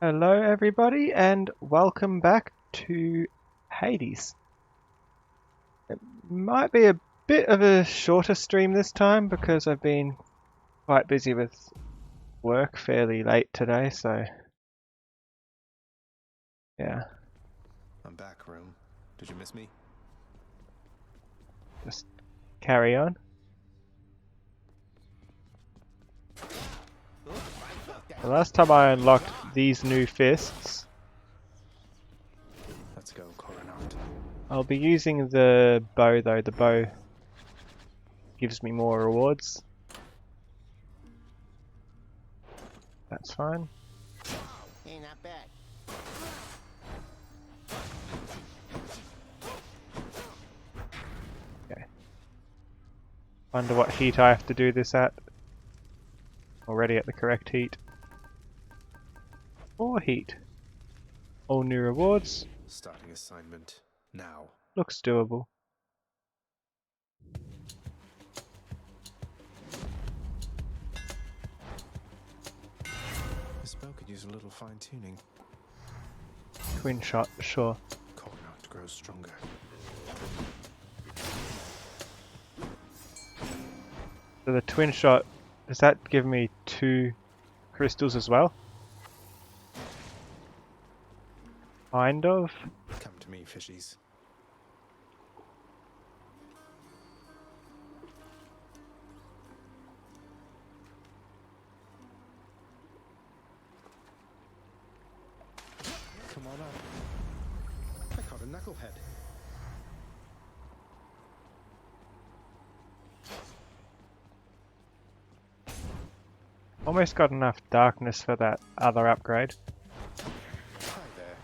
Hello everybody and welcome back to Hades. It might be a bit of a shorter stream this time because I've been quite busy with work fairly late today, so yeah. I'm back, Rome. Did you miss me? Just carry on. The last time I unlocked these new fists, Let's go, Coronat. I'll be using the bow though. The bow gives me more rewards. That's fine. Hey, not bad. Okay. Wonder what heat I have to do this at. Already at the correct heat. Or heat. All new rewards. Starting assignment now. Looks doable. This bow could use a little fine-tuning. Twin shot, sure. Coronat grows stronger. So the twin shot, does that give me 2 crystals as well? Kind of. Come to me, fishies. Come on up. I caught a knucklehead. Almost got enough darkness for that other upgrade. Hi there.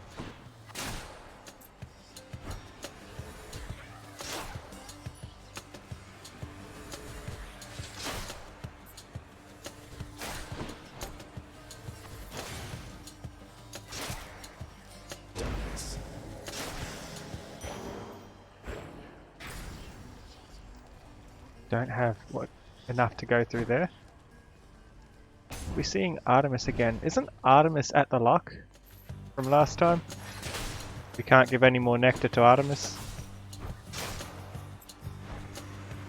Darkness. Don't have enough to go through there. We're seeing Artemis again. Isn't Artemis at the lock from last time? We can't give any more nectar to Artemis.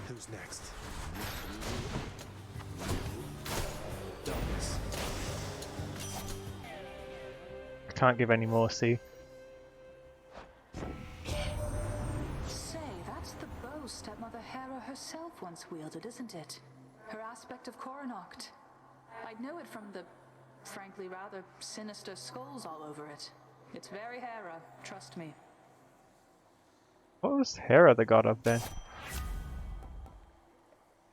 Who's next? Darkness. I can't give any more, see? Say, that's the bow stepmother Hera herself once wielded, isn't it? Her aspect of Coronacht. I'd know it from the, frankly, rather sinister skulls all over it. It's very Hera, trust me. What was Hera the god of then?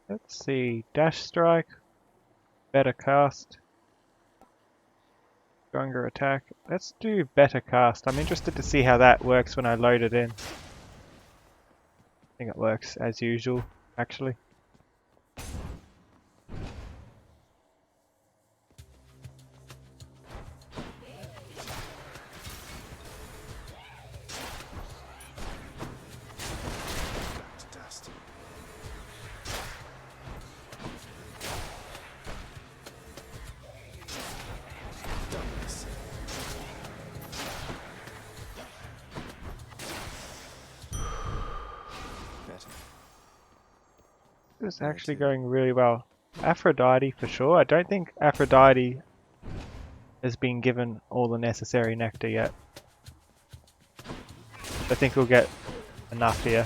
Let's see. Dash strike. Better cast. Stronger attack. Let's do better cast. I'm interested to see how that works when I load it in. I think it works as usual, actually. Back to dust. Darkness. Better. This is actually going really well. Aphrodite for sure. I don't think Aphrodite has been given all the necessary nectar yet. I think we'll get enough here.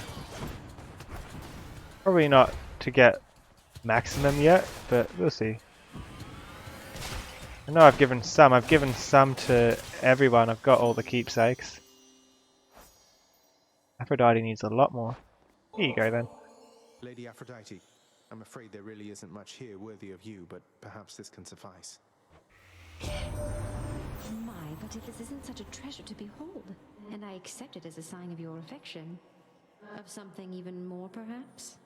Probably not to get maximum yet, but we'll see. I know I've given some. I've given some to everyone. I've got all the keepsakes. Aphrodite needs a lot more. Here you go then. Lady Aphrodite, I'm afraid there really isn't much here worthy of you, but perhaps this can suffice. My, but if this isn't such a treasure to behold, and I accept it as a sign of your affection. Of something even more, perhaps?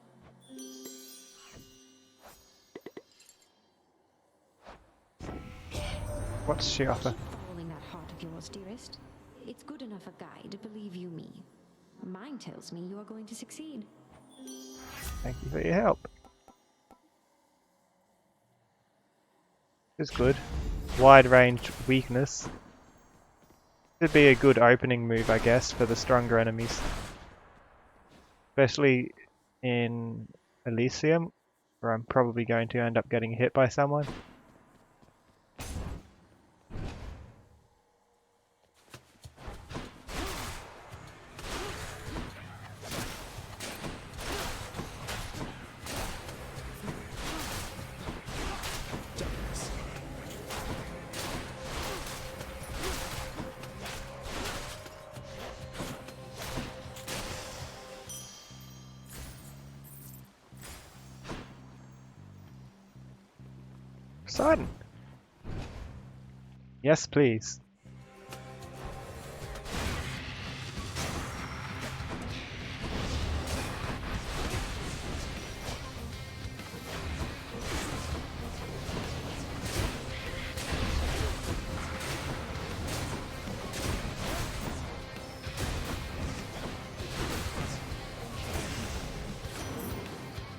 What's she offer? Following that heart of yours, dearest. It's good enough a guide, believe you me. Mine tells me you are going to succeed. Thank you for your help. It's good. Wide range weakness. Should be a good opening move, I guess, for the stronger enemies. Especially in Elysium, where I'm probably going to end up getting hit by someone. Poseidon. Yes, please.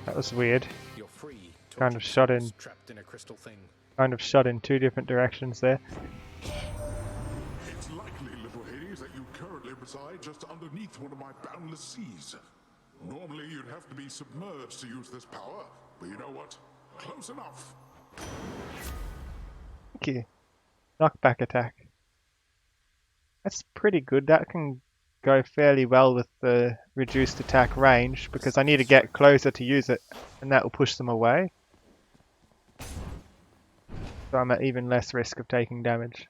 That was weird. You're free. Kind of shot in. Trapped in a crystal thing. Kind of shot in two different directions there. It's likely, little Hades, that you currently reside just underneath one of my boundless seas. Normally, you'd have to be submerged to use this power, but you know what? Close enough. Thank you. Knockback attack. That's pretty good. That can go fairly well with the reduced attack range because I need to get closer to use it and that will push them away. So I'm at even less risk of taking damage.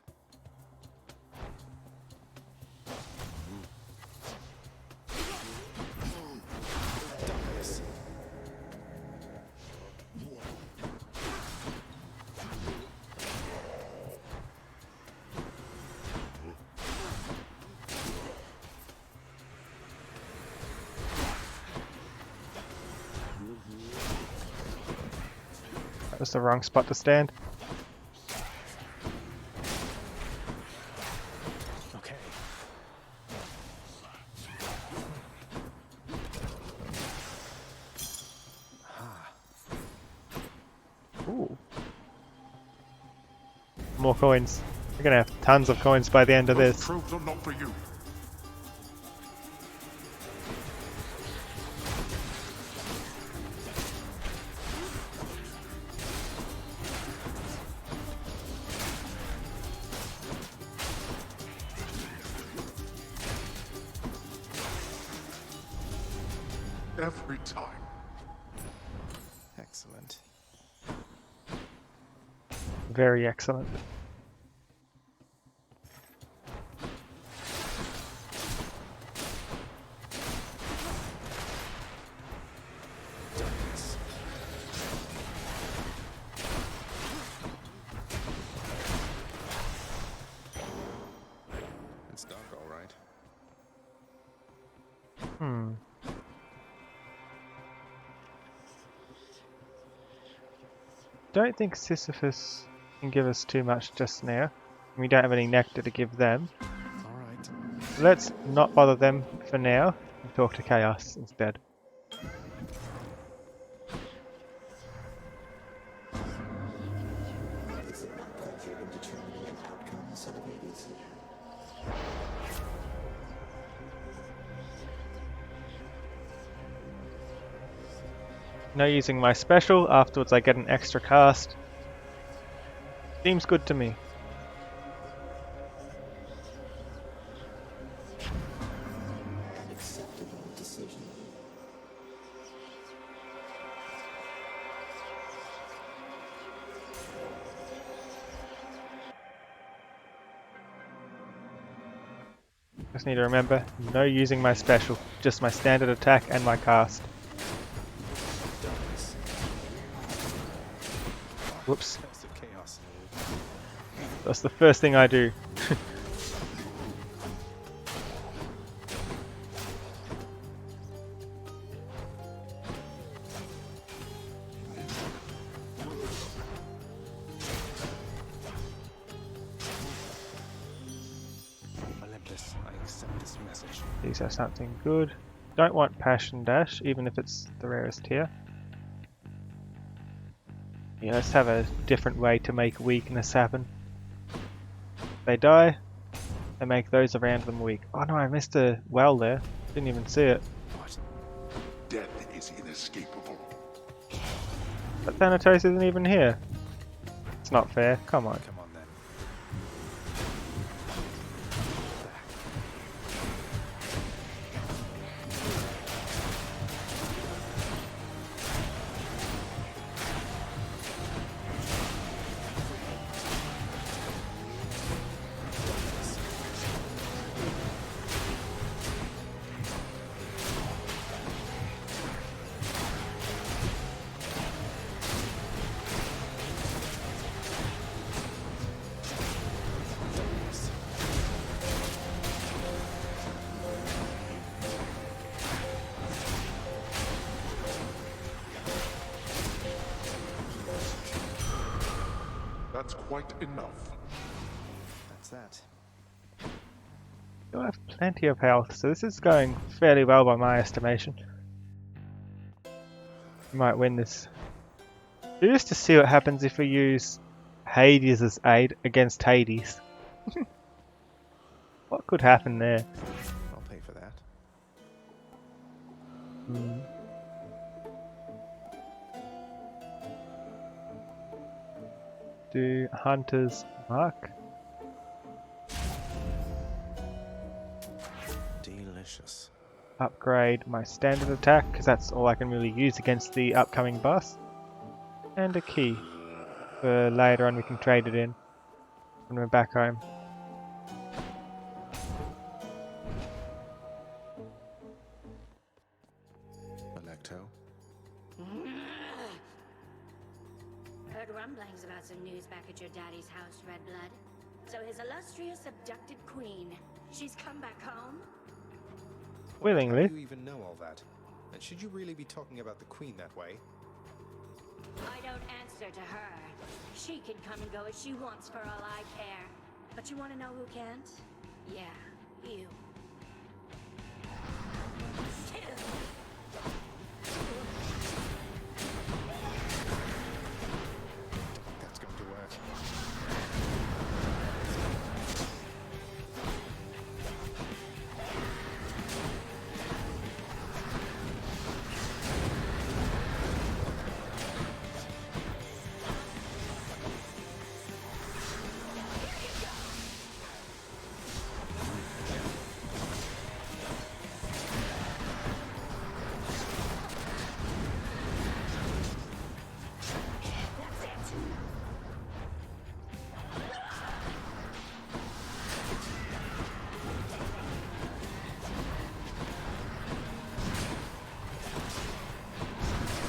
That was the wrong spot to stand. Okay. Ooh. More coins. We're gonna have tons of coins by the end of Those this. tropes are not for you. Every time. Excellent. Very excellent. It's dark, all right. Don't think Sisyphus can give us too much just now. We don't have any nectar to give them. All right. Let's not bother them for now and talk to Chaos instead. No using my special, afterwards I get an extra cast. Seems good to me. Just need to remember, no using my special, just my standard attack and my cast. Whoops, That's the chaos. that's the first thing I do. Olympus, I accept this message. These are something good. Don't want Passion Dash, even if it's the rarest tier. Yeah, let's have a different way to make weakness happen. If they die, they make those around them weak. Oh no, I missed a well there. Didn't even see it. What? Death is inescapable. But Thanatos isn't even here. It's not fair. Come on. Come on then. That's quite enough. That's that. You have plenty of health, so this is going fairly well by my estimation. We might win this. Just to see what happens if we use Hades' aid against Hades. What could happen there? I'll pay for that. Do Hunter's Mark? Delicious. Upgrade my standard attack, because that's all I can really use against the upcoming boss. And a key. For later on we can trade it in when we're back home. Electo. Heard rumblings about some news back at your daddy's house, Redblood. So his illustrious abducted queen, she's come back home? How Willingly. do you even know all that? And should you really be talking about the Queen that way? I don't answer to her. She can come and go as she wants for all I care. But you want to know who can't? Yeah, you. That's going to work.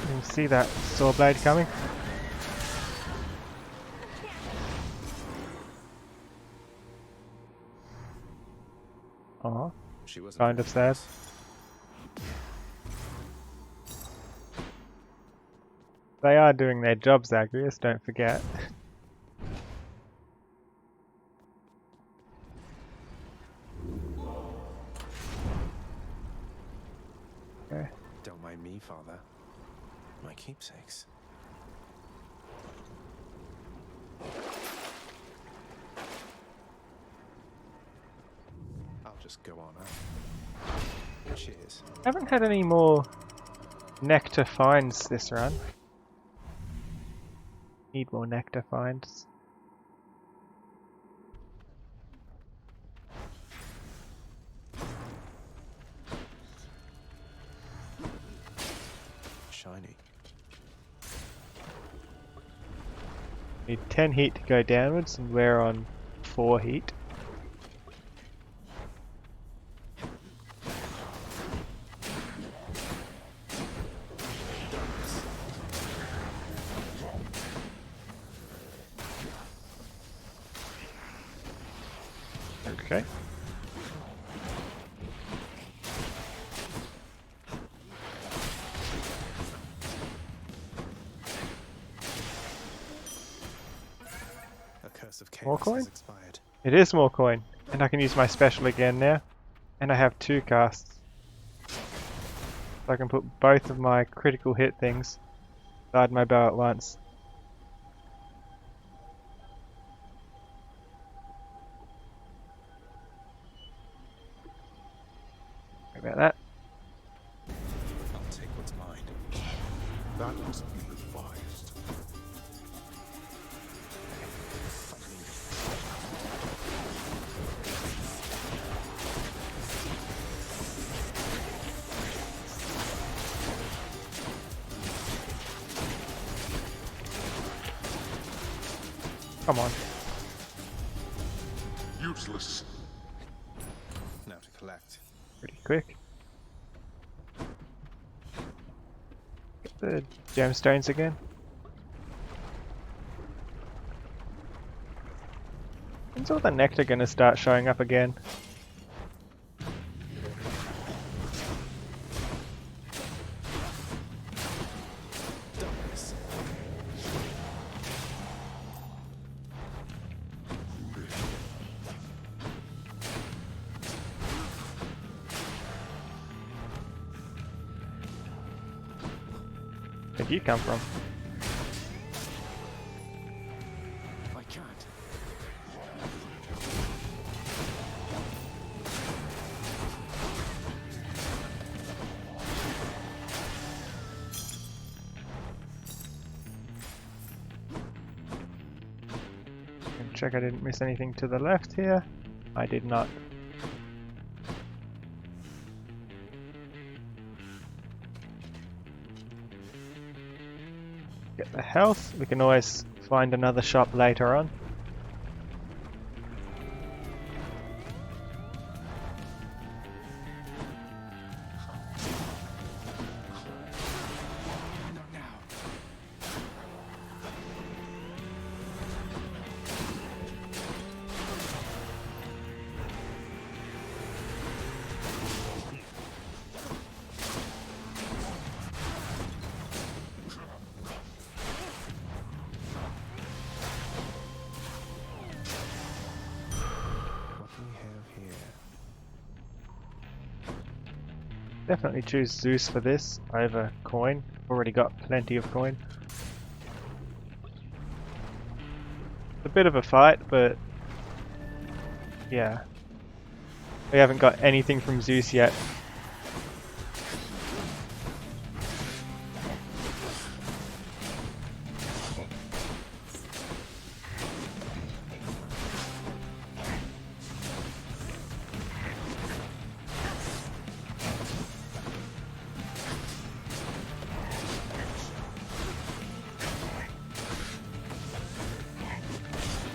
You can see that saw blade coming. Aw, She wasn't kind of sad. They are doing their job, Zagreus, don't forget. Okay. Don't mind me, Father. My keepsakes. I'll just go on up. Cheers. Haven't had any more nectar finds this run. Need more nectar finds. Shiny. Need 10 heat to go downwards, and we're on 4 heat. Okay. A curse of More chaos coin? has expired. It is more coin, and I can use my special again now. And I have 2 casts. So I can put both of my critical hit things inside my bow at once. Sorry about that. I'll take what's mine. That must be revised. Come on. Useless. Now to collect. Pretty quick. Get the gemstones again. When's all the nectar gonna start showing up again? Darkness. Where'd you come from? I can't. Check I didn't miss anything to the left here. I did not. Get the health. We can always find another shop later on. Not now. What do we have here? Definitely choose Zeus for this over coin. Already got plenty of coin. It's a bit of a fight, but yeah. We haven't got anything from Zeus yet.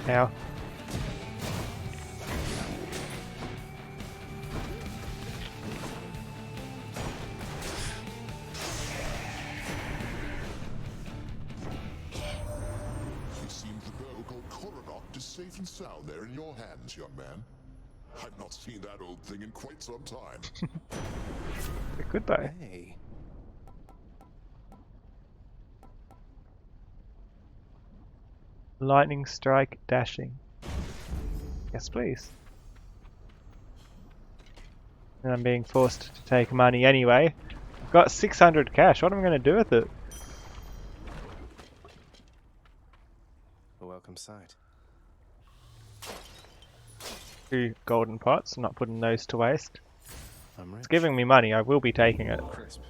Now. It seems the bow called Coronoct is safe and sound there in your hands, young man. I've not seen that old thing in quite some time. Goodbye. Hey. Lightning strike dashing. Yes, please. And I'm being forced to take money anyway. I've got 600 cash. What am I going to do with it? A welcome sight. 2 golden pots. I'm not putting those to waste. I'm rich. It's giving me money. I will be taking it. Crisp.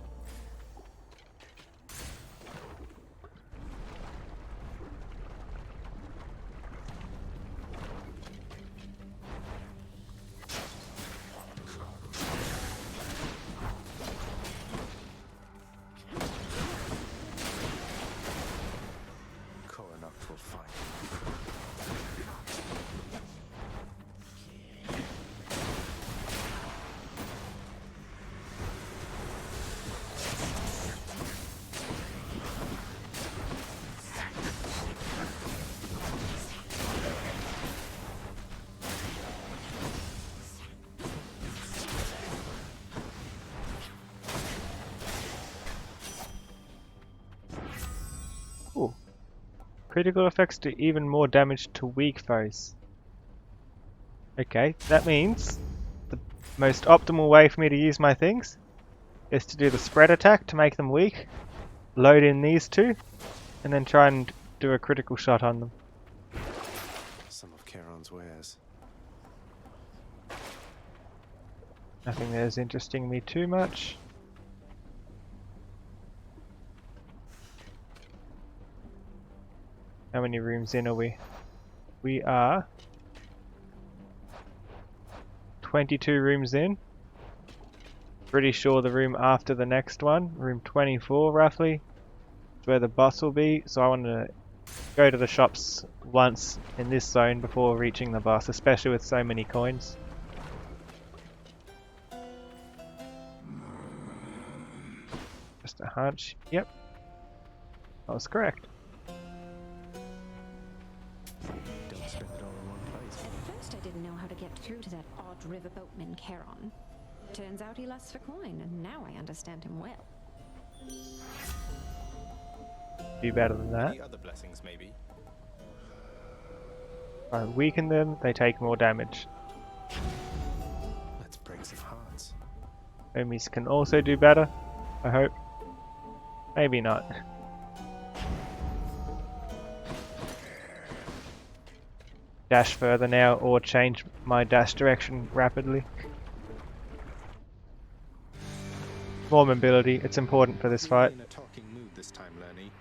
Coronoct will find. Ooh. Critical effects do even more damage to weak foes. Okay, that means the most optimal way for me to use my things is to do the spread attack to make them weak, load in these two, and then try and do a critical shot on them. Some of Charon's wares. Nothing that is interesting me too much. How many rooms in are we? We are 22 rooms in. Pretty sure the room after the next one, room 24 roughly, is where the boss will be. So I want to go to the shops once in this zone before reaching the boss, especially with so many coins. Just a hunch. Yep. I was correct. Don't spend it all in one place. At first I didn't know how to get through to that odd riverboatman Charon. Turns out he lusts for coin, and now I understand him well. Do better than that. Any other blessings, maybe? If I weaken them, they take more damage. Let's break some hearts. Homies can also do better, I hope. Maybe not. Dash further now, or change my dash direction rapidly. More mobility, it's important for this fight. In a talking mood this time, Lenny.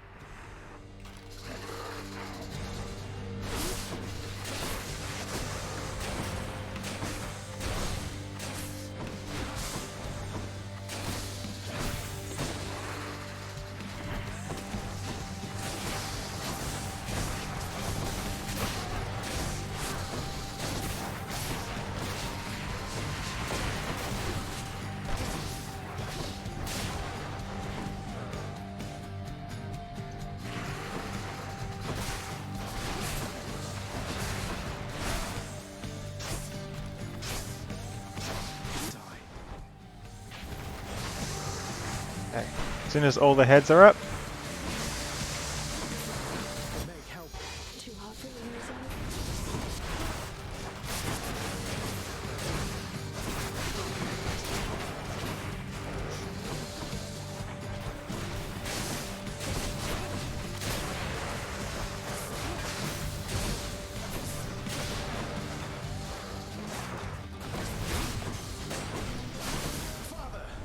Okay. As soon as all the heads are up, Meg, help. Too hard for you, Rizzo?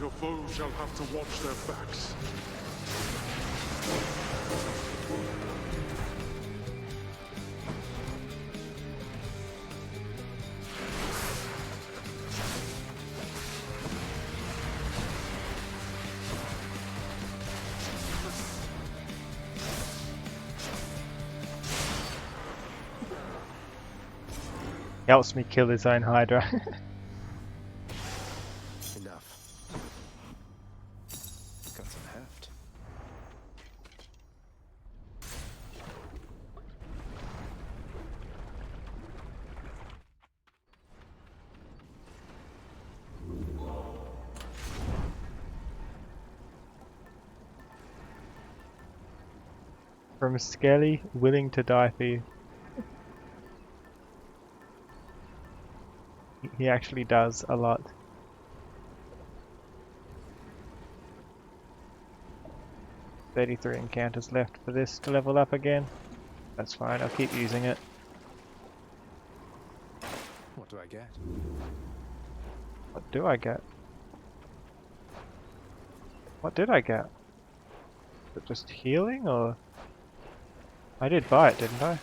Your foes shall have to watch their backs. helps me kill his own Hydra. Enough. Got some heft. From Skelly, willing to die for you. He actually does a lot. "33 encounters left for this to level up again. That's fine, I'll keep using it." What do I get? What do I get? What did I get? Is it just healing, or...? I did buy it, didn't I?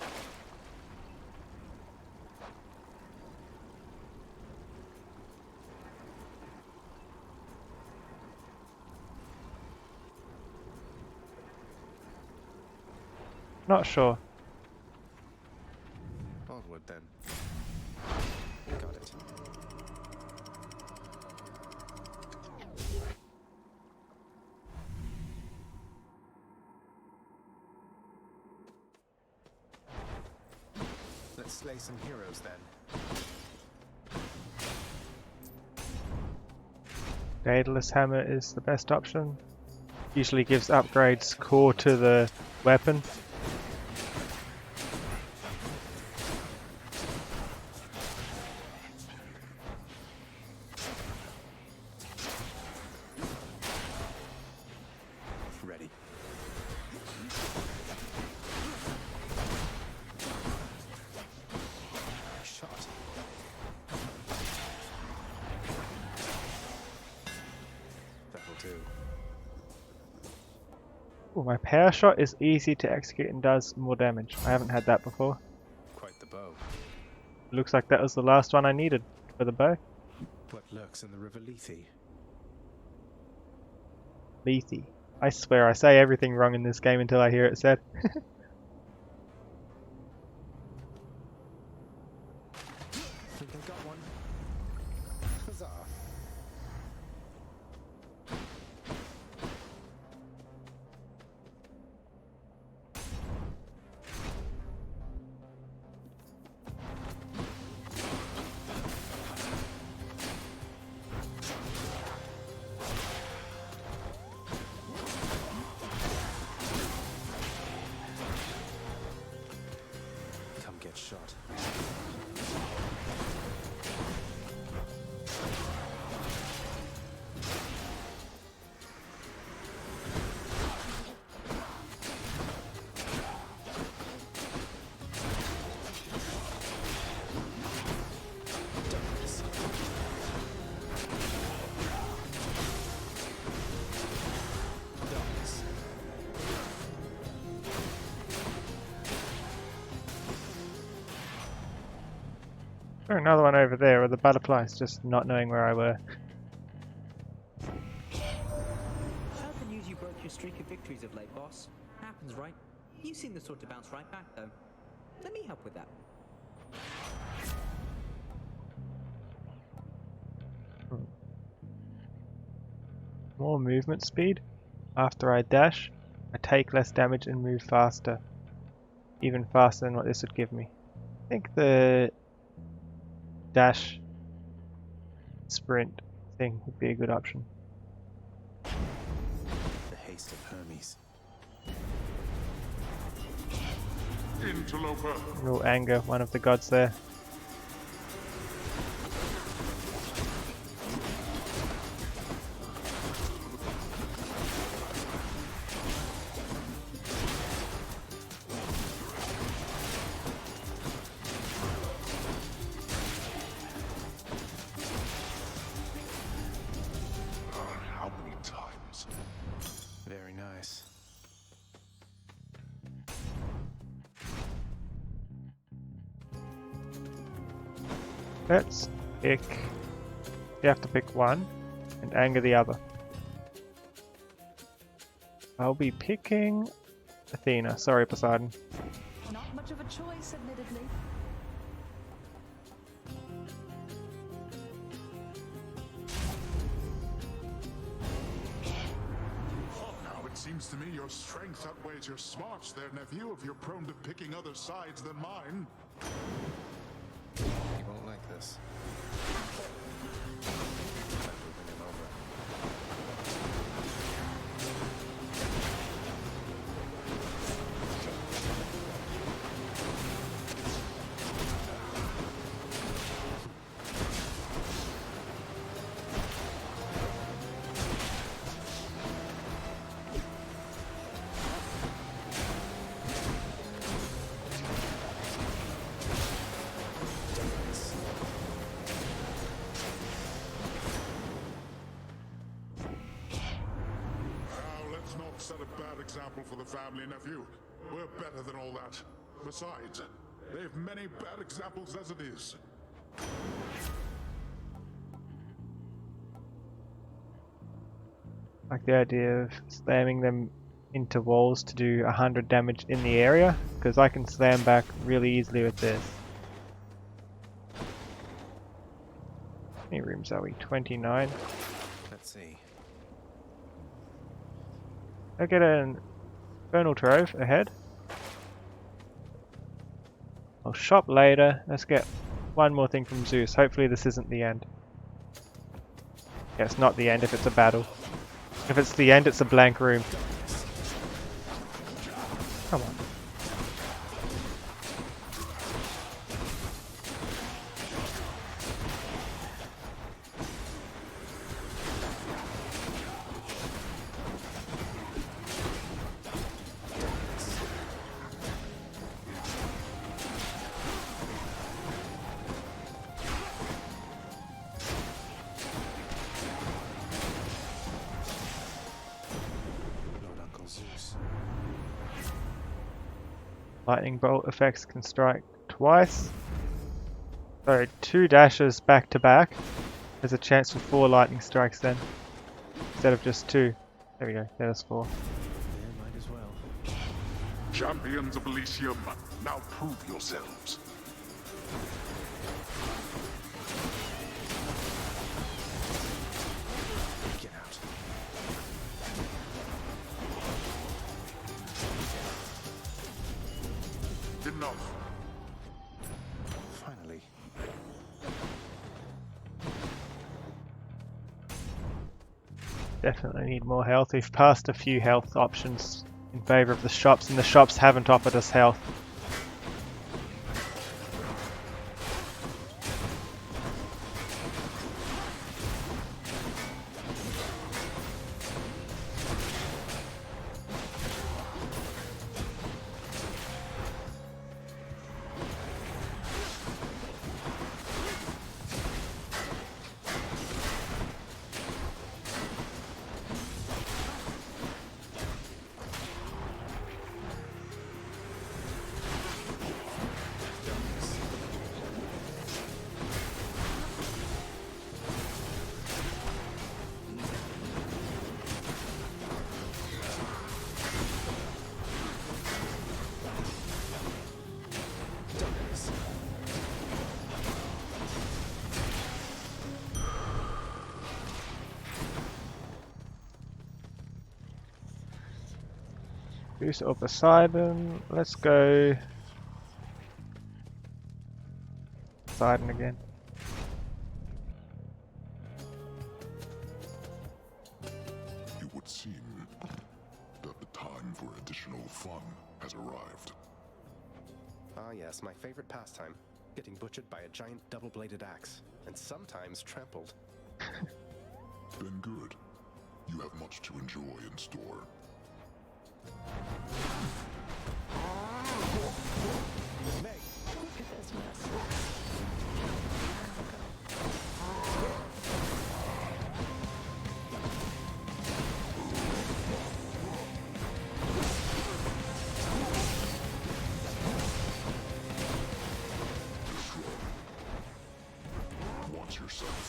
Not sure. Onward then. Got it. Let's slay some heroes then. Daedalus Hammer is the best option. Usually gives upgrades core to the weapon. Ooh, my power shot is easy to execute and does more damage. I haven't had that before. Quite the bow. Looks like that was the last one I needed for the bow. What lurks in the river Lethe? Lethe. I swear I say everything wrong in this game until I hear it said. Think I got one. Huzzah! Come get shot. Oh, another one over there, or the butterflies, just not knowing where I were. Heard the news you broke your streak of victories of late, boss. Happens, right? You seem the sort to bounce right back, though. Let me help with that. More movement speed. After I dash, I take less damage and move faster. Even faster than what this would give me. I think the dash sprint thing would be a good option. The haste of Hermes. Interloper. Real anger, one of the gods there. How many times? Very nice. Let's pick. You have to pick one and anger the other. I'll be picking Athena. Sorry, Poseidon. Not much of a choice, admittedly. Now it seems to me your strength outweighs your smarts there, nephew, if you're prone to picking other sides than mine. He won't like this. I'm moving him over. Now let's not set a bad example for the family, nephew. We're better than all that. Besides, they've many bad examples as it is. Like the idea of slamming them into walls to do 100 damage in the area, because I can slam back really easily with this. How many rooms are we? 29. Let's see. I'll get an Infernal Trove ahead. I'll shop later. Let's get one more thing from Zeus. Hopefully this isn't the end. Yeah, it's not the end if it's a battle. If it's the end, it's a blank room. Come on. Lord Uncle Zeus. Lightning bolt effects can strike twice. So 2 dashes back to back. There's a chance for 4 lightning strikes then, instead of just 2. There we go, there's 4. Yeah, might as well. Champions of Elysium, now prove yourselves. Get out. Enough. Finally. Definitely need more health. We've passed a few health options in favour of the shops, and the shops haven't offered us health. Boost of Poseidon. Let's go Poseidon again. It would seem that the time for additional fun has arrived. Ah yes, my favorite pastime. Getting butchered by a giant double-bladed axe. And sometimes trampled. Then good. You have much to enjoy in store. Meg! Look at this mess. Watch yourself.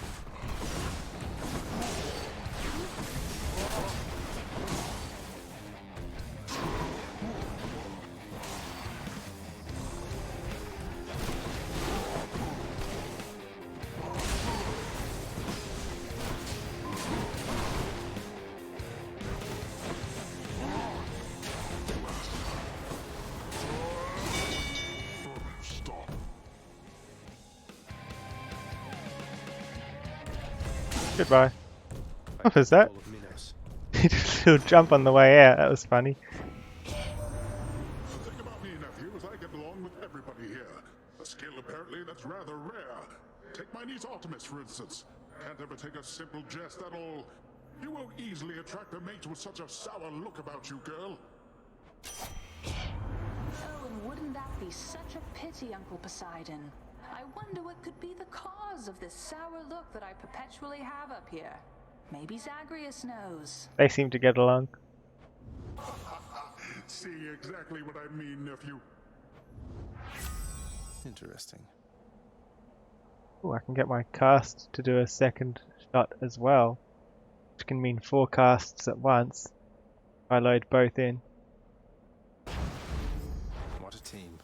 Stop. Goodbye. What was that? Full of minnows. He did a little jump on the way out. That was funny. Think about me, nephew, as I get along with everybody here. A skill apparently that's rather rare. Take my niece Artemis, for instance. Can't ever take a simple jest at all. You won't easily attract a mate with such a sour look about you, girl. Oh, and wouldn't that be such a pity, Uncle Poseidon? I wonder what could be the cause of this sour look that I perpetually have up here. Maybe Zagreus knows. They seem to get along. See exactly what I mean, nephew. Interesting. Ooh, I can get my cast to do a second shot as well, which can mean 4 casts at once. I load both in. What a team.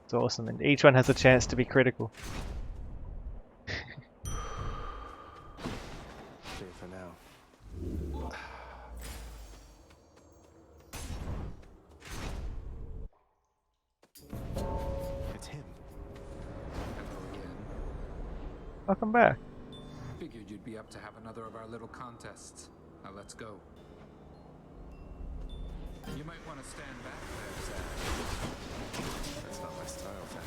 It's awesome, and each one has a chance to be critical. Clear for now. It's him. Hello again. Welcome back. Figured you'd be up to have another of our little contests. Now let's go. You might want to stand back there, Zach. That's not my style, Fat.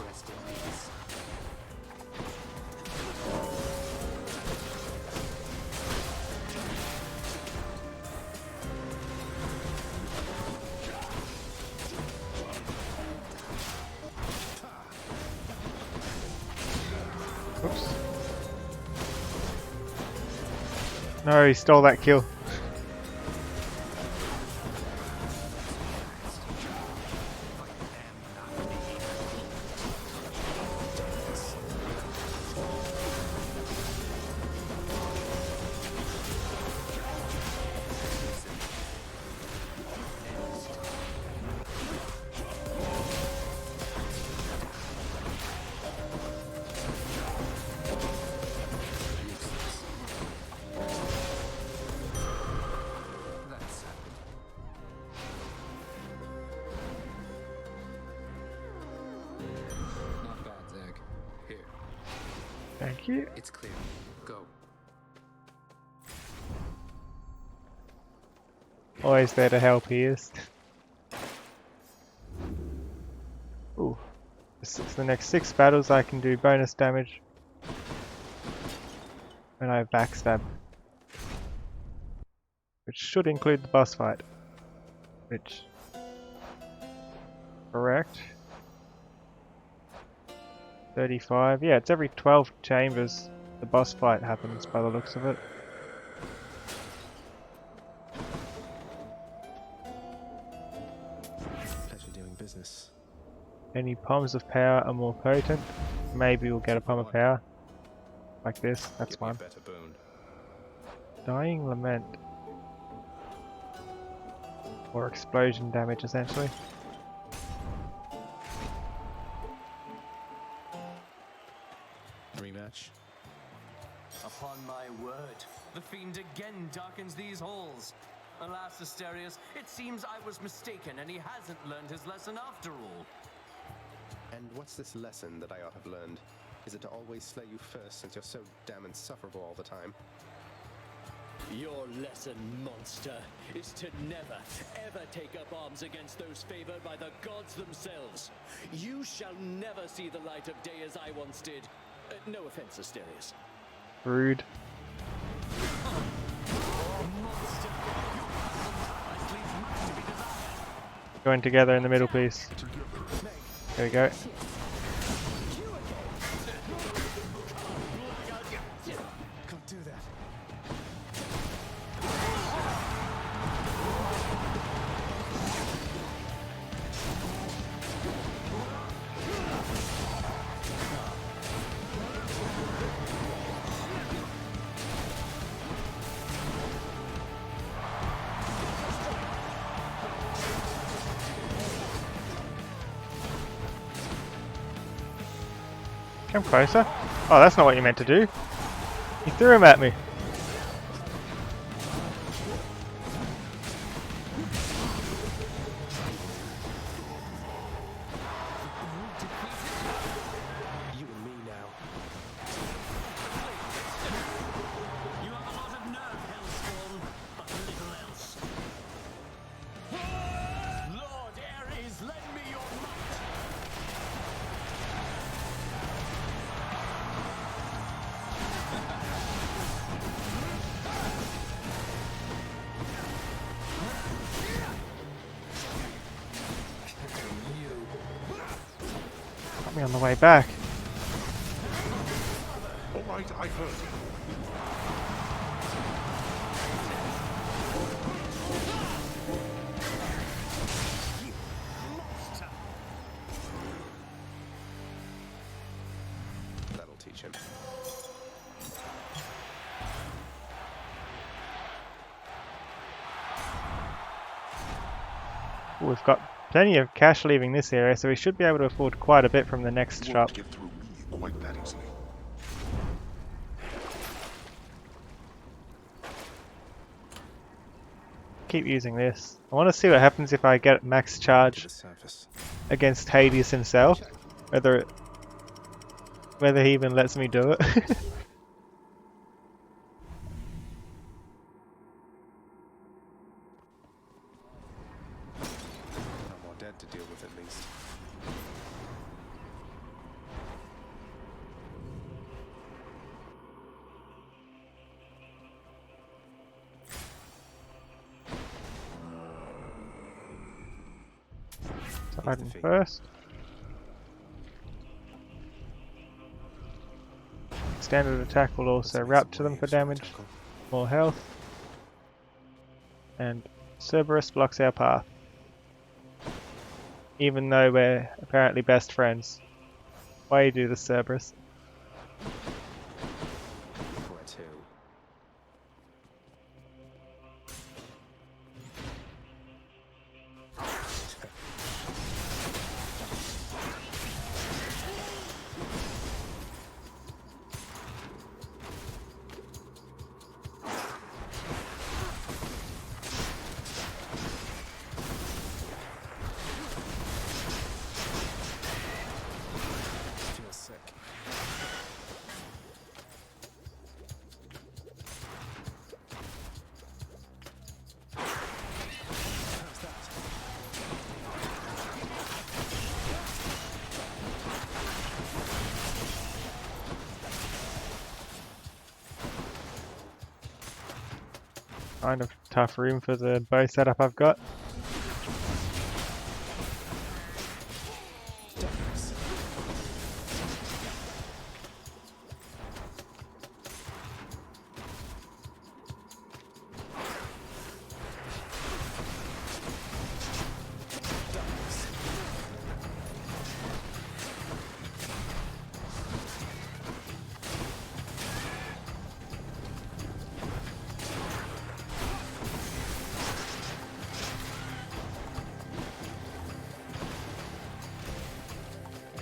Rest in peace. No, he stole that kill. That's not bad, Zeg. Here, Thank you. it's clear. Go. Always there to help, he is. Ooh. For the next 6 battles I can do bonus damage when I backstab. Which should include the boss fight. Which... correct. 35. Yeah, it's every 12 chambers the boss fight happens by the looks of it. Pleasure doing business. Any palms of power are more potent. Maybe we'll get a palm of power. Like this, that's Give me a one. better boon. Dying Lament. Or explosion damage, essentially. Rematch. Upon my word, the fiend again darkens these halls. Alas, Asterius, it seems I was mistaken and he hasn't learned his lesson after all. And what's this lesson that I ought to have learned? Is it to always slay you first since you're so damn insufferable all the time? Your lesson, monster, is to never, ever take up arms against those favored by the gods themselves. You shall never see the light of day as I once did. No offense, Asterius. Rude. Going together in the middle, please. There we go. Can't do that. Come closer. Oh, that's not what you meant to do. You threw him at me. You and me now. You have a lot of nerve, Hellspawn, but little else. Lord Ares, lend me your might! Got me on the way back. All right, I heard you. That'll teach him. Ooh, we've got plenty of cash leaving this area, so we should be able to afford quite a bit from the next You shop. won't get through me quite that easily. Keep using this. I want to see what happens if I get max To charge the surface. against Hades himself. Whether he even lets me do it. No more dead to deal with at least. So Item first. Standard attack will also rapture them for damage. More health. And Cerberus blocks our path. Even though we're apparently best friends. Why you do this, Cerberus? Where to? Feel sick. How's that? Kind of tough room for the bow setup I've got.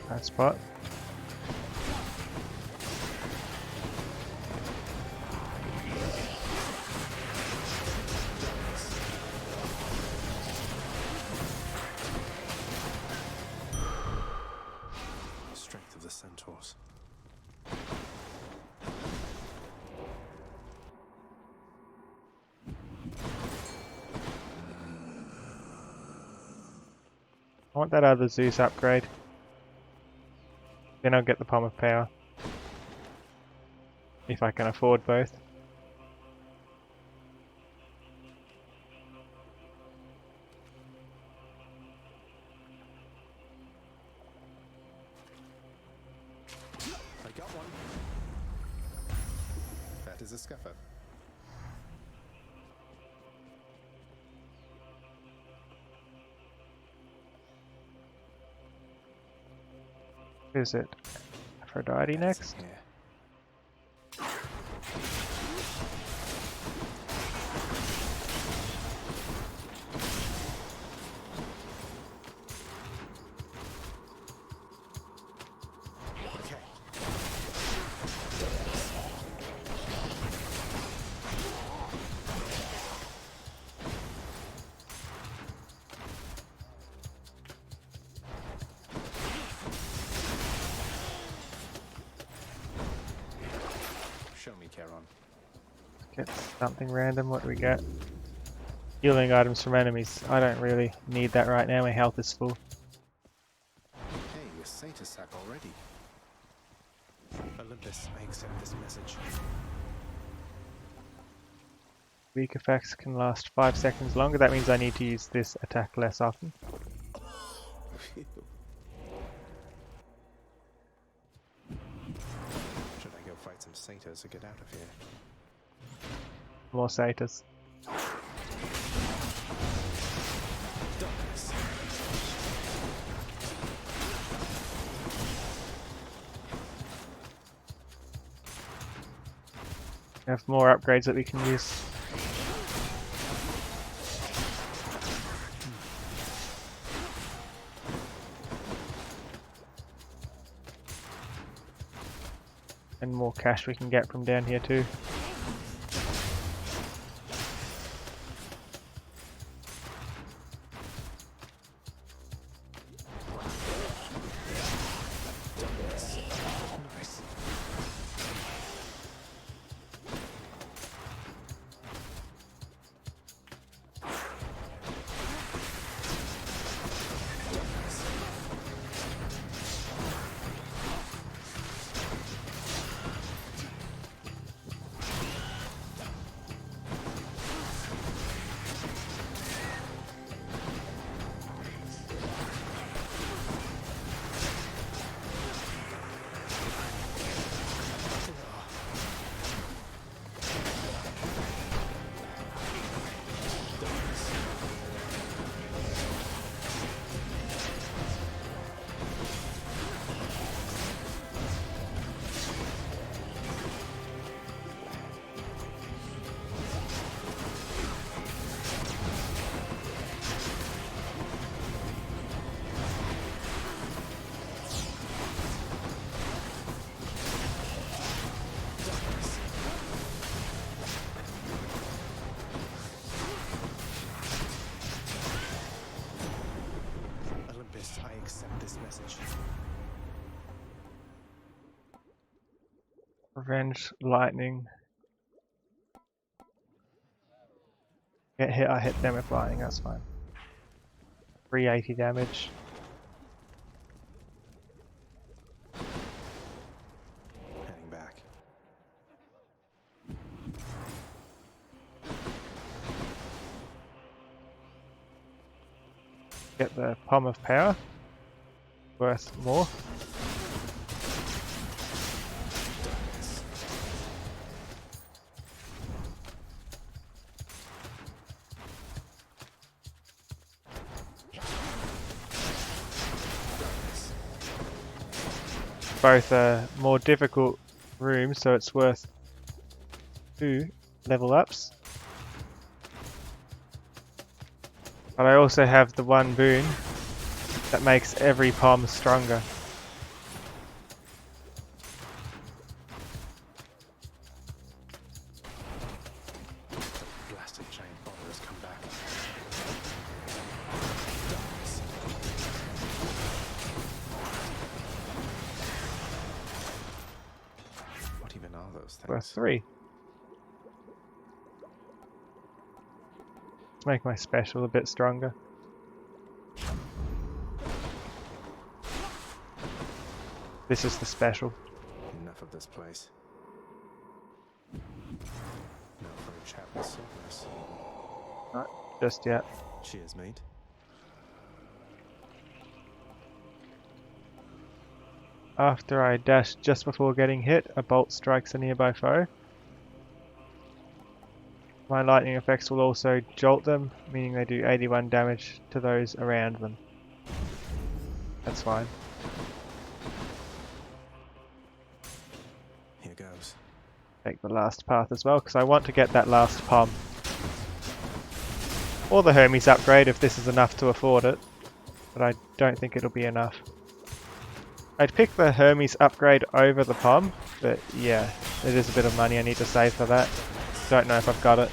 That spot. Strength of the centaurs. I want that other Zeus upgrade. Then I'll get the Palm of Power. If I can afford both. I got one. That is a scuffer. Is it Aphrodite next? Here. Okay. Show me, Charon. Get something random. What do we get? Healing items from enemies. I don't really need that right now. My health is full. Hey, a satyr sack already. Olympus, I accept this message. Weak effects can last 5 seconds longer. That means I need to use this attack less often. Should I go fight some satyrs or get out of here? More satyrs. Darkness. We have more upgrades that we can use. And more cash we can get from down here too. Nice. Revenge lightning. Get hit, I hit them with lightning, that's fine. 380 damage. Heading back. Get the Palm of Power. Worth more. Both are more difficult rooms, so it's worth 2 level ups. But I also have the one boon that makes every palm stronger. The blasted giant bother has come back. What even are those things? Worth 3. Let's make my special a bit stronger. This is the special. Enough of this place. Now for a chat with Cerberus. Not just yet. Cheers, mate. After I dash just before getting hit, a bolt strikes a nearby foe. My lightning effects will also jolt them, meaning they do 81 damage to those around them. That's fine. Here goes. Take the last path as well, because I want to get that last palm. Or the Hermes upgrade if this is enough to afford it, but I don't think it'll be enough. I'd pick the Hermes upgrade over the palm, but yeah, it is a bit of money I need to save for that. Don't know if I've got it.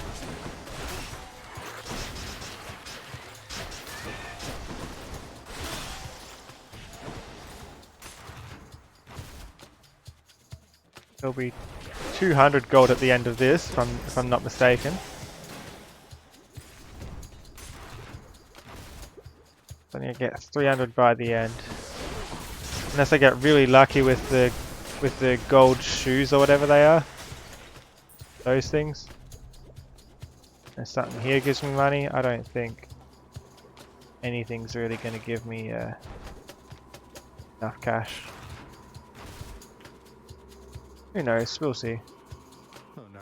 There'll be 200 gold at the end of this, if I'm not mistaken. Then you get 300 by the end. Unless I get really lucky with the gold shoes or whatever they are. Those things. And something here gives me money. I don't think anything's really going to give me enough cash. Who knows? We'll see. Oh no.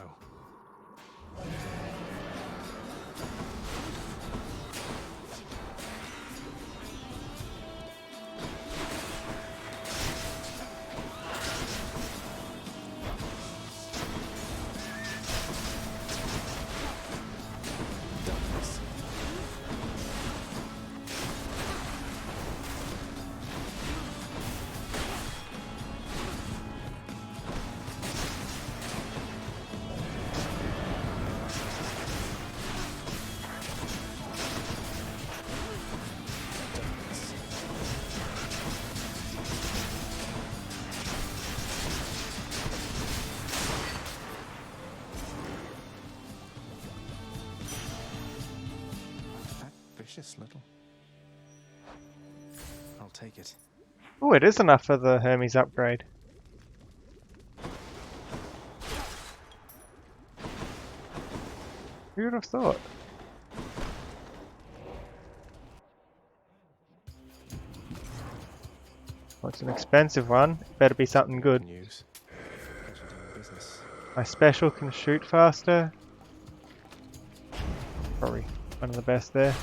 Vicious little. I'll take it. Oh, it is enough for the Hermes upgrade. Who would have thought? Well, it's an expensive one. Better be something good. News. Legendary business. My special can shoot faster. Probably one of the best there.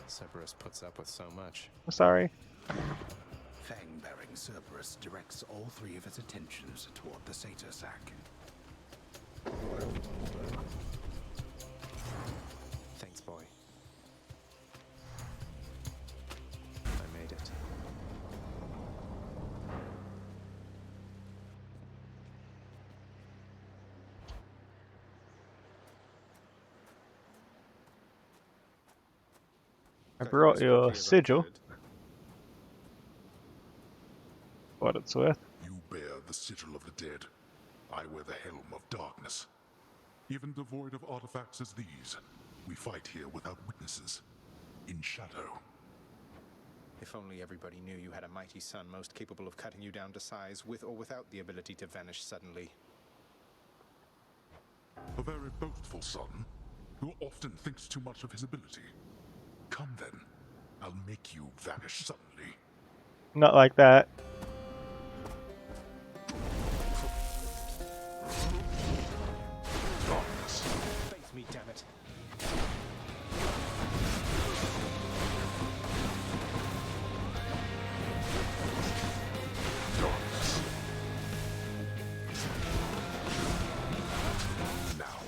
Cerberus puts up with so much. I'm sorry. Fang-bearing Cerberus directs all 3 of its attentions toward the satyr sack. Thanks, boy. I made it. I brought your sigil. What it's worth. You bear the sigil of the dead. I wear the helm of darkness. Even devoid of artifacts as these, we fight here without witnesses, in shadow. If only everybody knew you had a mighty son most capable of cutting you down to size, with or without the ability to vanish suddenly. A very boastful son, who often thinks too much of his ability. Come then, I'll make you vanish suddenly. Not like that. Darkness. Face me, damn it. Darkness. Now.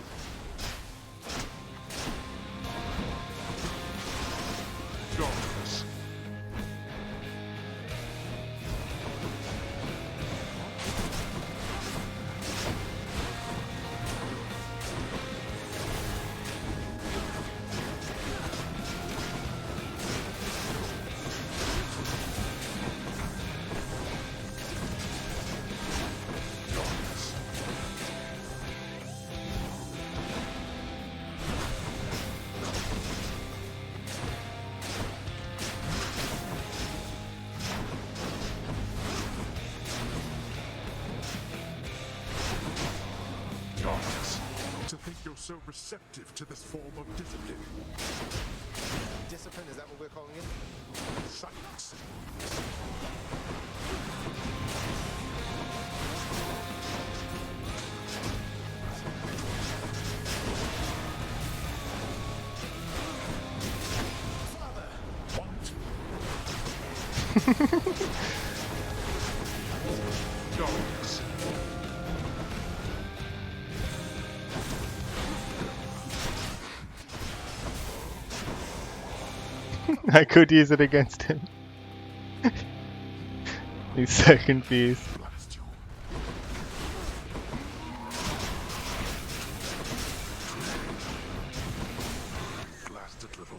Darkness. Darkness. To think you're so receptive to this form of discipline. Discipline, is that what we're calling it? Silence. Father! Darkness. I could use it against him. He's so confused. Blast you. Blast it little.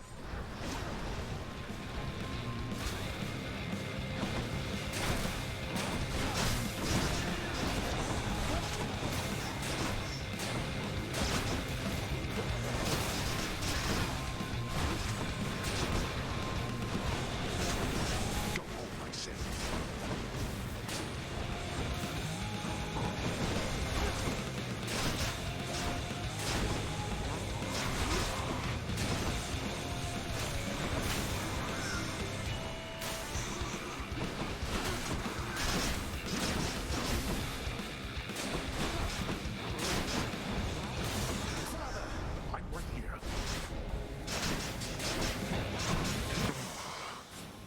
Go home, I said. I'm right here.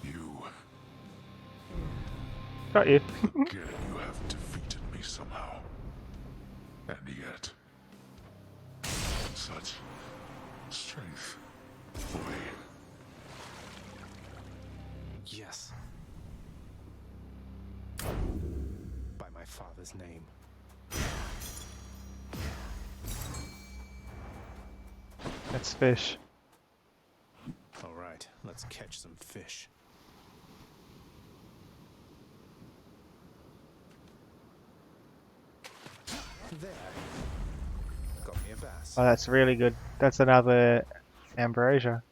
You. Got you. Again, you have defeated me somehow. And yet, such strength, boy. Yes. By my father's name. That's fish. All right, let's catch some fish. There. Got me a bass. Oh, that's really good. That's another ambrosia.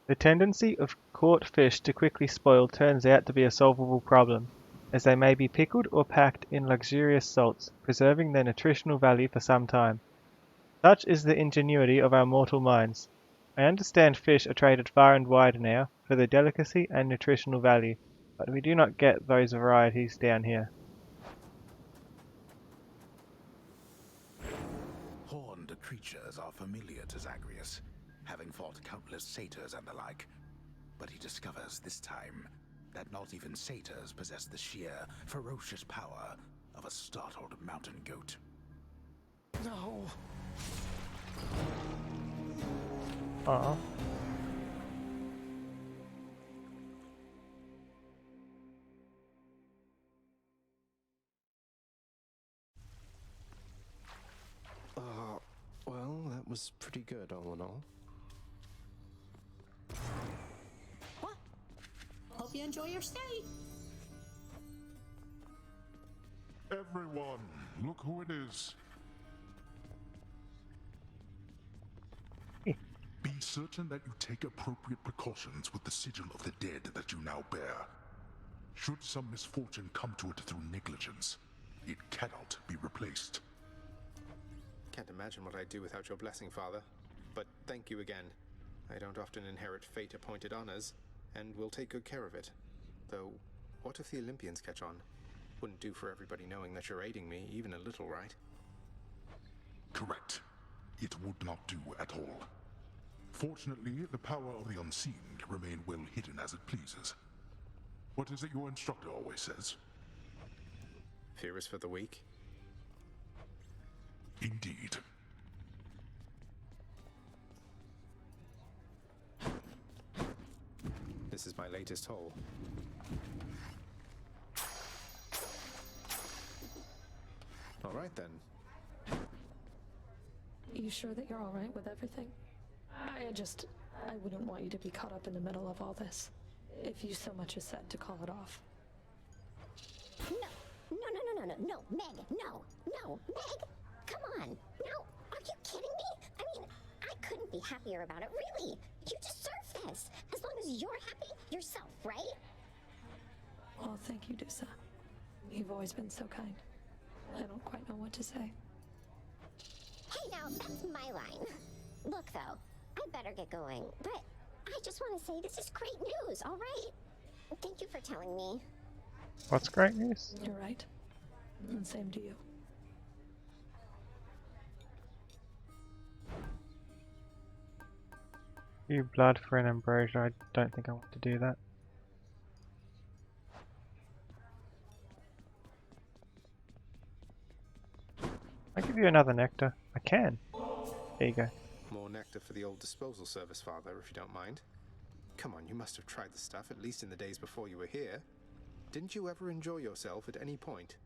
The tendency of caught fish to quickly spoil turns out to be a solvable problem, as they may be pickled or packed in luxurious salts, preserving their nutritional value for some time. Such is the ingenuity of our mortal minds. I understand fish are traded far and wide now for their delicacy and nutritional value, but we do not get those varieties down here. Horned creatures are familiar to Zagreus, having fought countless satyrs and the like. But he discovers this time that not even satyrs possess the sheer, ferocious power of a startled mountain goat. No. Aw. Well, that was pretty good, all in all. What? Hope you enjoy your stay. Everyone, look who it is. Be certain that you take appropriate precautions with the sigil of the dead that you now bear. Should some misfortune come to it through negligence, it cannot be replaced. Can't imagine what I'd do without your blessing, Father. But thank you again. I don't often inherit fate-appointed honors, and will take good care of it. Though, what if the Olympians catch on? Wouldn't do for everybody knowing that you're aiding me, even a little, right? Correct. It would not do at all. Fortunately, the power of the unseen can remain well hidden as it pleases. What is it your instructor always says? Fear is for the weak? Indeed. This is my latest hole. All right then. You sure that you're all right with everything? I wouldn't want you to be caught up in the middle of all this. If you so much as said to call it off. No, Meg, no, Meg, come on. No, are you kidding me? I mean, I couldn't be happier about it, really. You deserve this. As long as you're happy yourself, right? Well, thank you, Dusa. You've always been so kind. I don't quite know what to say. Hey, now, that's my line. Look, though, I better get going, but I just want to say this is great news, all right? Thank you for telling me. What's great news? You're right. And same to you. You blood for an ambrosia, I don't think I want to do that. I'll give you another nectar. I can. There you go. More nectar for the old disposal service, Father, if you don't mind. Come on, you must have tried the stuff, at least in the days before you were here. Didn't you ever enjoy yourself at any point?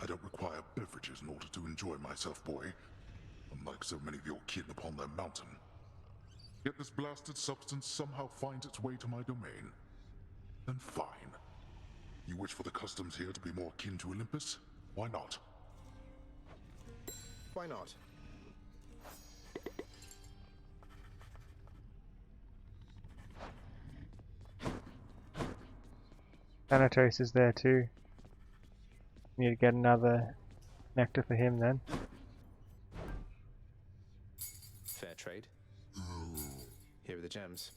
I don't require beverages in order to enjoy myself, boy. Unlike so many of your kin upon their mountain. Yet this blasted substance somehow finds its way to my domain. Then fine. You wish for the customs here to be more akin to Olympus? Why not? Why not? Thanatos is there too. Need to get another nectar for him then. Fair trade. Here are the gems.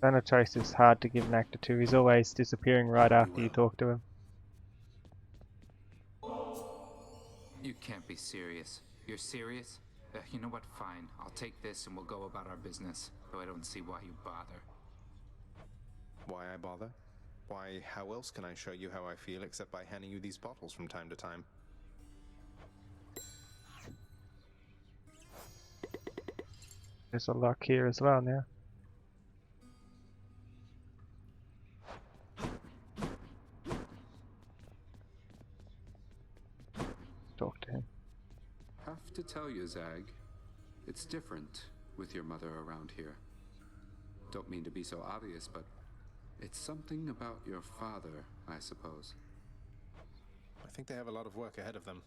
Thanatos is hard to give nectar to. He's always disappearing right after you talk to him. You can't be serious. You're serious? You know what? Fine. I'll take this and we'll go about our business. Though I don't see why you bother. Why I bother? Why, how else can I show you how I feel except by handing you these bottles from time to time? There's a lock here as well now. Talk to him. Have to tell you, Zag, it's different with your mother around here. Don't mean to be so obvious, but it's something about your father, I suppose. I think they have a lot of work ahead of them.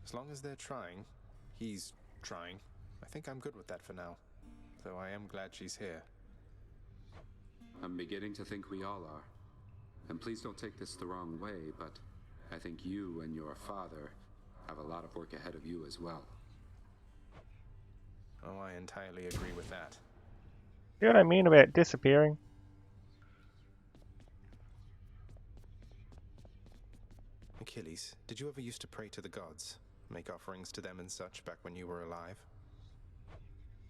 As long as they're trying, he's trying, I think I'm good with that for now. Though I am glad she's here. I'm beginning to think we all are. And please don't take this the wrong way, but I think you and your father have a lot of work ahead of you as well. Oh, I entirely agree with that. You know what I mean about disappearing? Achilles, did you ever used to pray to the gods? Make offerings to them and such back when you were alive?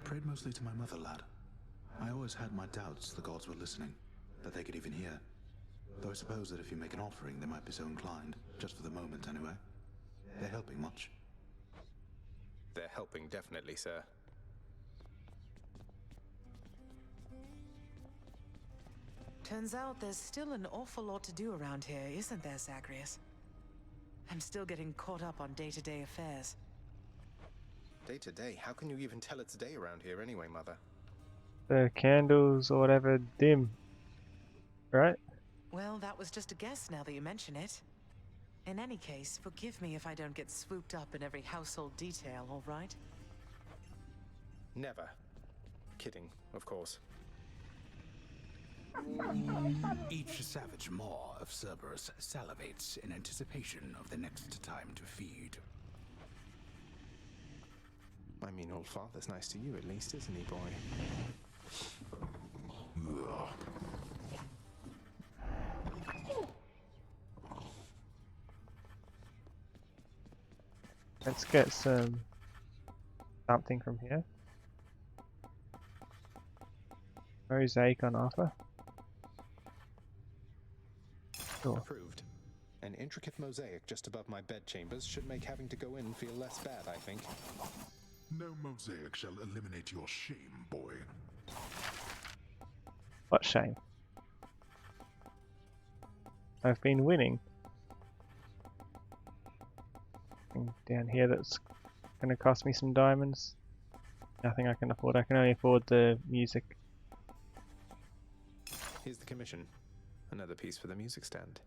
Prayed mostly to my mother, lad. I always had my doubts the gods were listening, that they could even hear. Though I suppose that if you make an offering, they might be so inclined, just for the moment anyway. They're helping much. They're helping, definitely, sir. Turns out there's still an awful lot to do around here, isn't there, Zagreus? I'm still getting caught up on day-to-day affairs. Day to day? How can you even tell it's day around here anyway, Mother? The candles or whatever dim. Right? Well, that was just a guess now that you mention it. In any case, forgive me if I don't get swooped up in every household detail, all right? Never. Kidding, of course. Each savage maw of Cerberus salivates in anticipation of the next time to feed. I mean, old father's nice to you at least, isn't he, boy? Let's get something from here. Mosaic on offer. Sure. Approved. An intricate mosaic just above my bedchambers should make having to go in feel less bad, I think. No mosaic shall eliminate your shame, boy. What shame? I've been winning. And down here that's going to cost me some diamonds. Nothing I can afford. I can only afford the music. Here's the commission. Another piece for the music stand.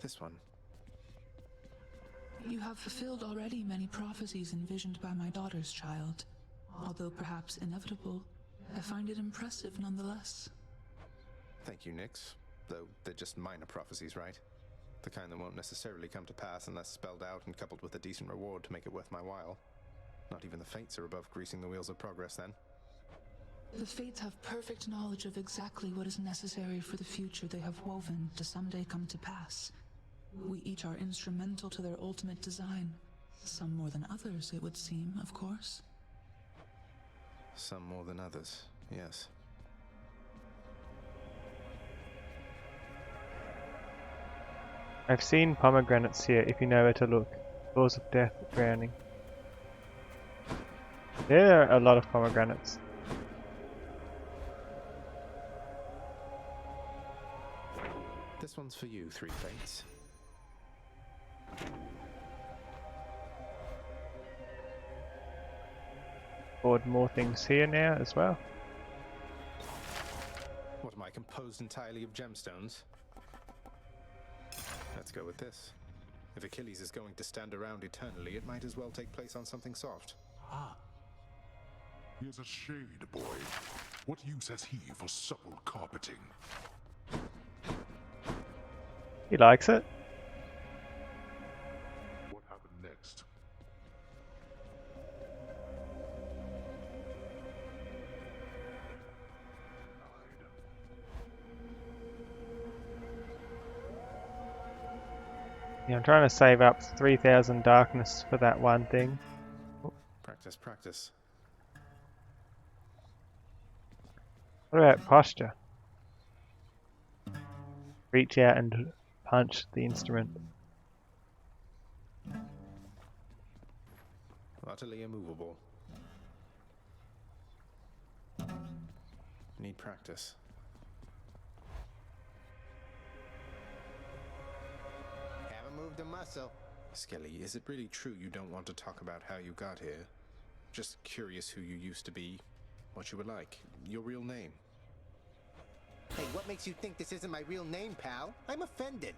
This one. You have fulfilled already many prophecies envisioned by my daughter's child. Although perhaps inevitable, I find it impressive nonetheless. Thank you, Nyx. Though they're just minor prophecies, right? The kind that won't necessarily come to pass unless spelled out and coupled with a decent reward to make it worth my while. Not even the Fates are above greasing the wheels of progress, then. The Fates have perfect knowledge of exactly what is necessary for the future they have woven to someday come to pass. We each are instrumental to their ultimate design. Some more than others, it would seem, of course. Some more than others, yes. I've seen pomegranates here if you know where to look. Cause of death, drowning. There are a lot of pomegranates. This one's for you, Three Fates. Board more things here now as well. What am I, composed entirely of gemstones? Let's go with this. If Achilles is going to stand around eternally, it might as well take place on something soft. Ah. Here's a shade, boy. What use has he for supple carpeting? He likes it. What happened next? Yeah, I'm trying to save up 3,000 darkness for that one thing. Practice, practice. What about posture? Reach out and punch the instrument. Utterly immovable. Need practice. Haven't moved a muscle. Skelly, is it really true you don't want to talk about how you got here? Just curious who you used to be, what you were like, your real name. Hey, what makes you think this isn't my real name, pal? I'm offended.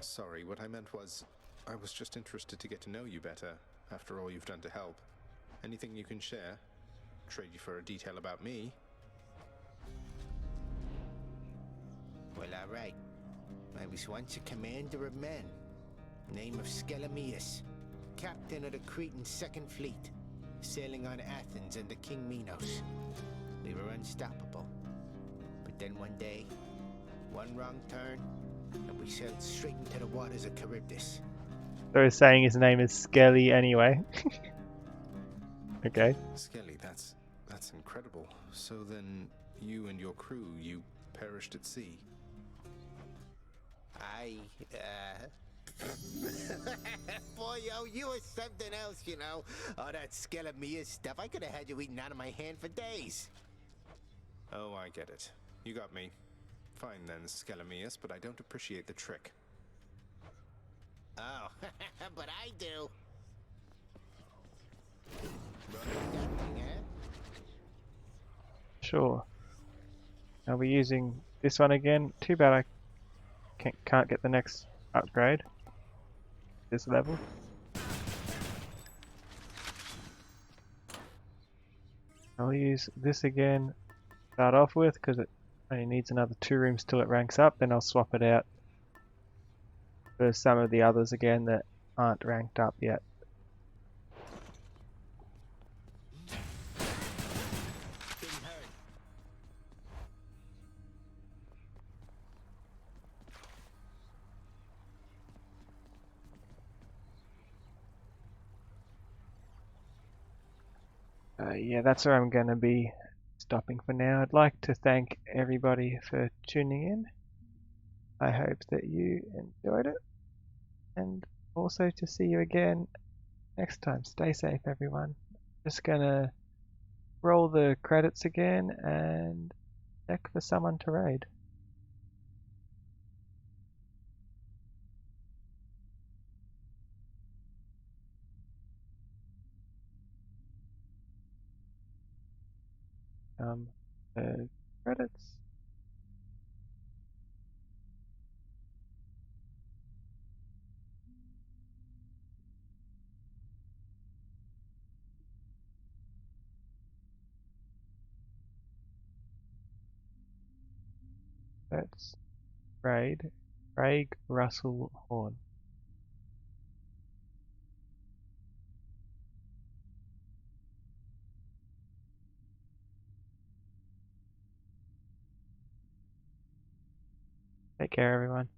Sorry, what I meant was, I was just interested to get to know you better, after all you've done to help. Anything you can share? Trade you for a detail about me? Well, alright. I was once a commander of men. Name of Skelemius. Captain of the Cretan Second Fleet. Sailing on Athens under King Minos. We were unstoppable. But then one day, one wrong turn, and we sailed straight into the waters of Charybdis. So he's saying his name is Skelly anyway. Okay. Skelly, that's incredible. So then, you and your crew, you perished at sea? Boy, yo, you were something else, you know. All that Skelemius stuff, I could have had you eating out of my hand for days. Oh, I get it. You got me. Fine then, Skelemius, but I don't appreciate the trick. Oh, but I do. Sure. Are we using this one again? Too bad I can't get the next upgrade. This level. I'll use this again. Start off with because it only needs another 2 rooms till it ranks up. Then I'll swap it out for some of the others again that aren't ranked up yet. Yeah, that's where I'm going to be stopping for now. I'd like to thank everybody for tuning in. I hope that you enjoyed it, and also to see you again next time. Stay safe, everyone. Just gonna roll the credits again and check for someone to raid. The credits. That's raid. Craig Russell Horn. Take care, everyone.